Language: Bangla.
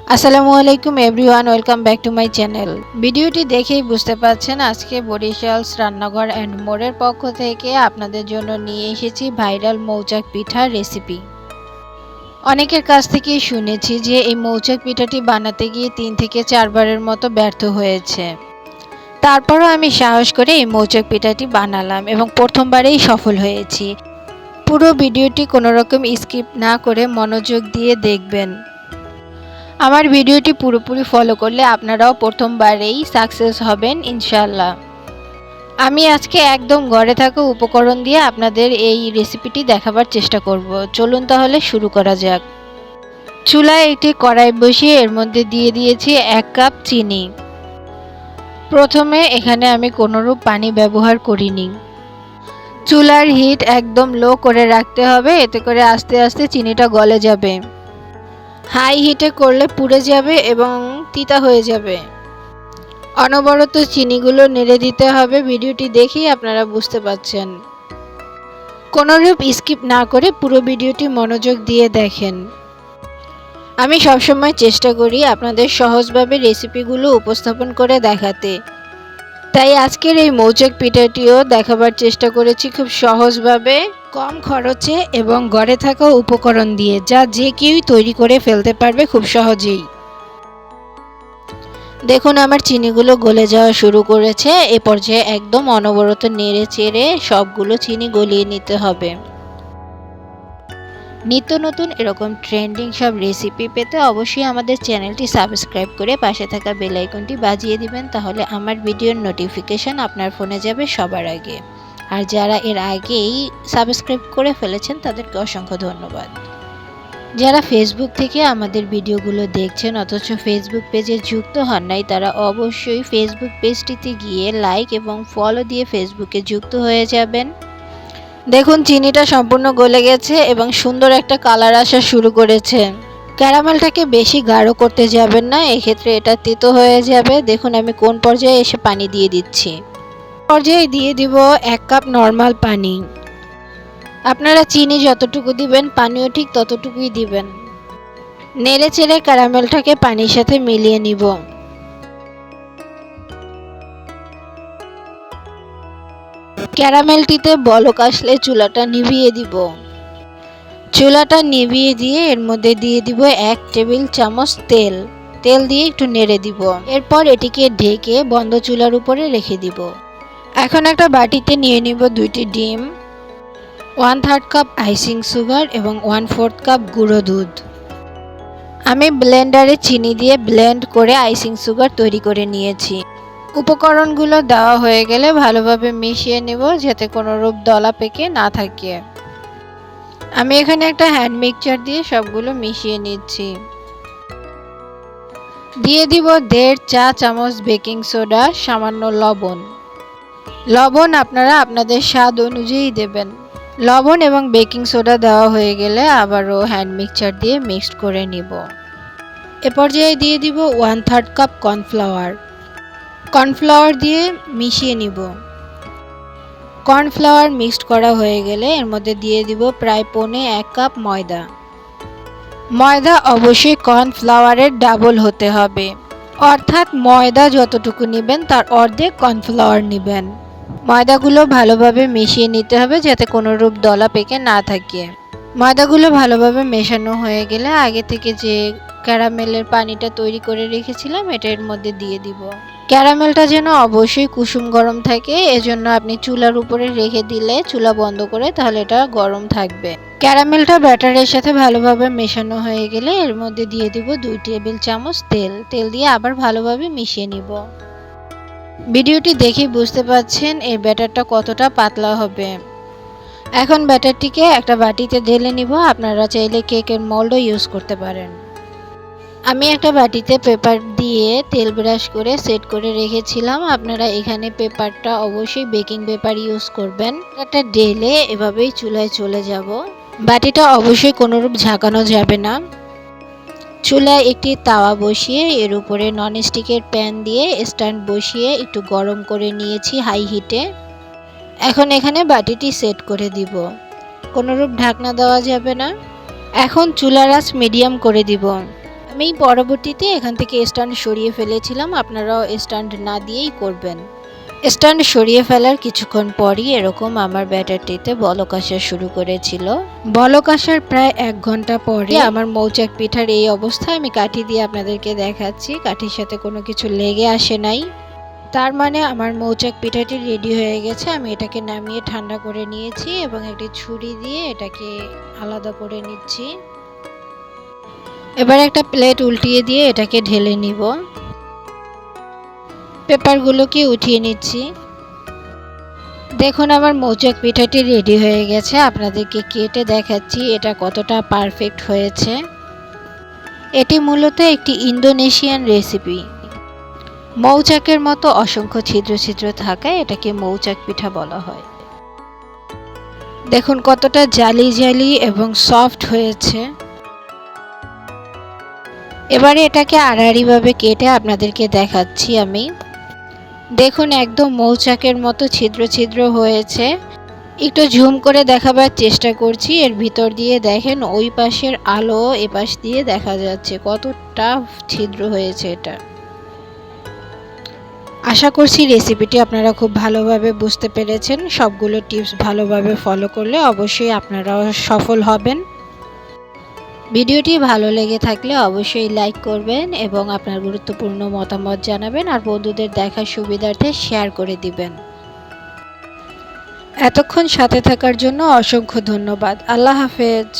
আসসালামু আলাইকুম everyone, welcome back to my channel. ভিডিওটি দেখেই বুঝতে পারছেন আজকে বরিশালস রান্নাঘর অ্যান্ড মোড়ের পক্ষ থেকে আপনাদের জন্য নিয়ে এসেছি ভাইরাল মৌচাক পিঠার রেসিপি। অনেকের কাছ থেকেই শুনেছি যে এই মৌচাক পিঠাটি বানাতে গিয়ে 3 থেকে 4 বারের মতো ব্যর্থ হয়েছে। তারপরও আমি সাহস করে এই মৌচাক পিঠাটি বানালাম এবং প্রথমবারেই সফল হয়েছি। পুরো ভিডিওটি কোনো রকম স্কিপ না করে মনোযোগ দিয়ে দেখবেন। আমার ভিডিওটি পুরোপুরি ফলো করলে আপনারাও প্রথমবারেই সাকসেস হবেন ইনশাআল্লাহ। আমি আজকে একদম ঘরে থাকা উপকরণ দিয়ে আপনাদের এই রেসিপিটি দেখাবার চেষ্টা করব। চলুন তাহলে শুরু করা যাক। চুলায় একটি কড়াই বসিয়ে এর মধ্যে দিয়ে দিয়েছি 1 কাপ চিনি। প্রথমে এখানে আমি কোনোরূপ পানি ব্যবহার করিনি। চুলার হিট একদম লো করে রাখতে হবে, এতে করে আস্তে আস্তে চিনিটা গলে যাবে। হাই হিটে করলে পুড়ে যাবে এবং তিতা হয়ে যাবে। অনবরত চিনিগুলো নেড়ে দিতে হবে। ভিডিওটি দেখেই আপনারা বুঝতে পারছেন। কোনোরূপ স্কিপ না করে পুরো ভিডিওটি মনোযোগ দিয়ে দেখেন। আমি সবসময় চেষ্টা করি আপনাদের সহজভাবে রেসিপিগুলো উপস্থাপন করে দেখাতে। তাই আজকের এই মৌচাক পিঠাটিও দেখাবার চেষ্টা করেছি খুব সহজভাবে, কম খরচে এবং ঘরে থাকা উপকরণ দিয়ে, যা যে কেউই তৈরি করে ফেলতে পারবে খুব সহজেই। দেখুন আমার চিনিগুলো গলে যাওয়া শুরু করেছে। এ পর্যায়ে একদম অনবরত নেড়ে চেড়ে সবগুলো চিনি গলিয়ে নিতে হবে। নিত্য নতুন এরকম ট্রেন্ডিং সব রেসিপি পেতে অবশ্যই আমাদের চ্যানেলটি সাবস্ক্রাইব করে পাশে থাকা বেল আইকনটি বাজিয়ে দিবেন, তাহলে আমার ভিডিওর নোটিফিকেশন আপনার ফোনে যাবে সবার আগে। আর যারা এর আগেই সাবস্ক্রাইব করে ফেলেছেন তাদেরকে অসংখ্য ধন্যবাদ। যারা ফেসবুক থেকে আমাদের ভিডিওগুলো দেখছেন অথচ ফেসবুক পেজে যুক্ত হন নাই, তারা অবশ্যই ফেসবুক পেজটিতে গিয়ে লাইক এবং ফলো দিয়ে ফেসবুকে যুক্ত হয়ে যাবেন। দেখুন চিনিটা সম্পূর্ণ গলে গেছে এবং সুন্দর একটা কালার আসা শুরু করেছে। ক্যারামেলটাকে বেশি গাঢ় করতে যাবেন না, এক্ষেত্রে এটা তেতো হয়ে যাবে। দেখুন আমি কোন পর্যায়ে এসে পানি দিয়ে দিচ্ছি। পর্যায়ে দিয়ে দিব 1 কাপ নর্মাল পানি। আপনারা চিনি যতটুকু দিবেন পানিও ঠিক ততটুকুই দিবেন। নেড়ে চেড়ে ক্যারামেলটাকে পানির সাথে মিলিয়ে নিব। ক্যারামেলটিতে বলক আসলে চুলাটা নিভিয়ে দিব। চুলাটা নিভিয়ে দিয়ে এর মধ্যে দিয়ে দিব 1 টেবিল চামচ তেল। তেল দিয়ে একটু নেড়ে দিব। এরপর এটিকে ঢেকে বন্ধ চুলার উপরে রেখে দিব। এখন একটা বাটিতে নিয়ে নিব 2টি ডিম, 1/3 কাপ আইসিং সুগার এবং 1/4 কাপ গুঁড়ো দুধ। আমি ব্লেন্ডারে চিনি দিয়ে ব্লেন্ড করে আইসিং সুগার তৈরি করে নিয়েছি। উপকরণগুলো দেওয়া হয়ে গেলে ভালোভাবে মিশিয়ে নেব যাতে কোনো রূপ দলা পেকে না থাকে। আমি এখানে একটা হ্যান্ড মিক্সচার দিয়ে সবগুলো মিশিয়ে নিচ্ছি। দিয়ে দিব 1.5 চা চামচ বেকিং সোডা, সামান্য লবণ। লবণ আপনারা আপনাদের স্বাদ অনুযায়ী দেবেন। লবণ এবং বেকিং সোডা দেওয়া হয়ে গেলে আবারও হ্যান্ড মিক্সচার দিয়ে মিক্সড করে নিব। এ পর্যায়ে দিয়ে দিব 1/3 কাপ কর্নফ্লাওয়ার। কর্নফ্লাওয়ার দিয়ে মিশিয়ে নিব। কর্নফ্লাওয়ার মিক্সড করা হয়ে গেলে এর মধ্যে দিয়ে দিব প্রায় 1 কাপ ময়দা। ময়দা অবশ্যই কর্নফ্লাওয়ারের ডাবল হতে হবে, অর্থাৎ ময়দা যতটুকু নেবেন তার অর্ধেক কর্নফ্লাওয়ার নেবেন। ময়দাগুলো ভালোভাবে মিশিয়ে নিতে হবে যাতে কোনো রূপ দলা পেকে না থাকে। ময়দাগুলো ভালোভাবে মেশানো হয়ে গেলে আগে থেকে যে ক্যারামেলের পানিটা তৈরি করে রেখেছিলাম এটা এর মধ্যে দিয়ে দিব। ক্যারামেলটা যেন অবশ্যই কুসুম গরম থাকে, এজন্য আপনি চুলার উপরে রেখে দিলে চুলা বন্ধ করে তাহলে এটা গরম থাকবে। ক্যারামেলটা ব্যাটারের সাথে ভালোভাবে মেশানো হয়ে গেলে এর মধ্যে দিয়ে দিব 2 টেবিল চামচ তেল। তেল দিয়ে আবার ভালোভাবে মিশিয়ে নিব। ভিডিওটি দেখে বুঝতে পাচ্ছেন এই ব্যাটারটা কতটা পাতলা হবে। এখন ব্যাটারটিকে একটা বাটিতে ঢেলে নিব। আপনারা চাইলে কেকের মোল্ডও ইউজ করতে পারেন। আমি একটা বাটিতে পেপার দিয়ে তেল ব্রাশ করে সেট করে রেখেছিলাম। আপনারা এখানে পেপারটা অবশ্যই বেকিং পেপার ইউজ করবেন। একটা ঢেলে এভাবেই চুলায় চলে যাব। বাটিটা অবশ্যই কোনোরূপ ঝাঁকানো যাবে না। চুলায় একটি তাওয়া বসিয়ে এর উপরে ননস্টিকের প্যান দিয়ে স্ট্যান্ড বসিয়ে একটু গরম করে নিয়েছি হাই হিটে। এখন এখানে বাটিটি সেট করে দিব। কোনোরূপ ঢাকনা দেওয়া যাবে না। এখন চুলার আঁচ মিডিয়াম করে দিব। আমি পরবর্তীতে এখান থেকে স্ট্যান্ড সরিয়ে ফেলেছিলাম, আপনারাও স্ট্যান্ড না দিয়েই করবেন। স্ট্যান্ড সরিয়ে ফেলার কিছুক্ষণ পরই এরকম আমার ব্যাটারটিতে বলক আসা শুরু করেছিল। বলক আসার প্রায় 1 ঘন্টা পরে আমার মৌচাক পিঠার এই অবস্থা। আমি কাঠি দিয়ে আপনাদেরকে দেখাচ্ছি, কাঠির সাথে কোনো কিছু লেগে আসে নাই। তার মানে আমার মৌচাক পিঠাটি রেডি হয়ে গেছে। আমি এটাকে নামিয়ে ঠান্ডা করে নিয়েছি এবং একটি ছুরি দিয়ে এটাকে আলাদা করে নিচ্ছি। এবার একটা প্লেট উল্টিয়ে দিয়ে এটাকে ঢেলে নিব। পেপারগুলোকে উঠিয়ে নিচ্ছি। দেখুন আমার মৌচাক পিঠাটি রেডি হয়ে গেছে। আপনাদেরকে কেটে দেখাচ্ছি এটা কতটা পারফেক্ট হয়েছে। এটি মূলত একটি ইন্দোনেশিয়ান রেসিপি। মৌচাকের মতো অসংখ্য ছিদ্র ছিদ্র থাকায় এটাকে মৌচাক পিঠা বলা হয়। দেখুন কতটা জালি জালি এবং সফট হয়েছে। এবারে এটাকে আড়াআড়িভাবে কেটে আপনাদেরকে দেখাচ্ছি আমি। দেখুন একদম মৌচাকের মতো ছিদ্র ছিদ্র হয়েছে। একটু জুম করে দেখাবার চেষ্টা করছি। এর ভিতর দিয়ে দেখেন ওই পাশের আলো এপাশ দিয়ে দেখা যাচ্ছে, কতটা ছিদ্র হয়েছে এটা। আশা করছি রেসিপিটি আপনারা খুব ভালোভাবে বুঝতে পেরেছেন। সবগুলো টিপস ভালোভাবে ফলো করলে অবশ্যই আপনারাও সফল হবেন। ভিডিওটি ভালো লেগে থাকলে অবশ্যই লাইক করবেন এবং আপনার গুরুত্বপূর্ণ মতামত জানাবেন আর বন্ধুদের দেখার সুবিধার্থে শেয়ার করে দিবেন। এতক্ষণ সাথে থাকার জন্য অসংখ্য ধন্যবাদ। আল্লাহ হাফেজ।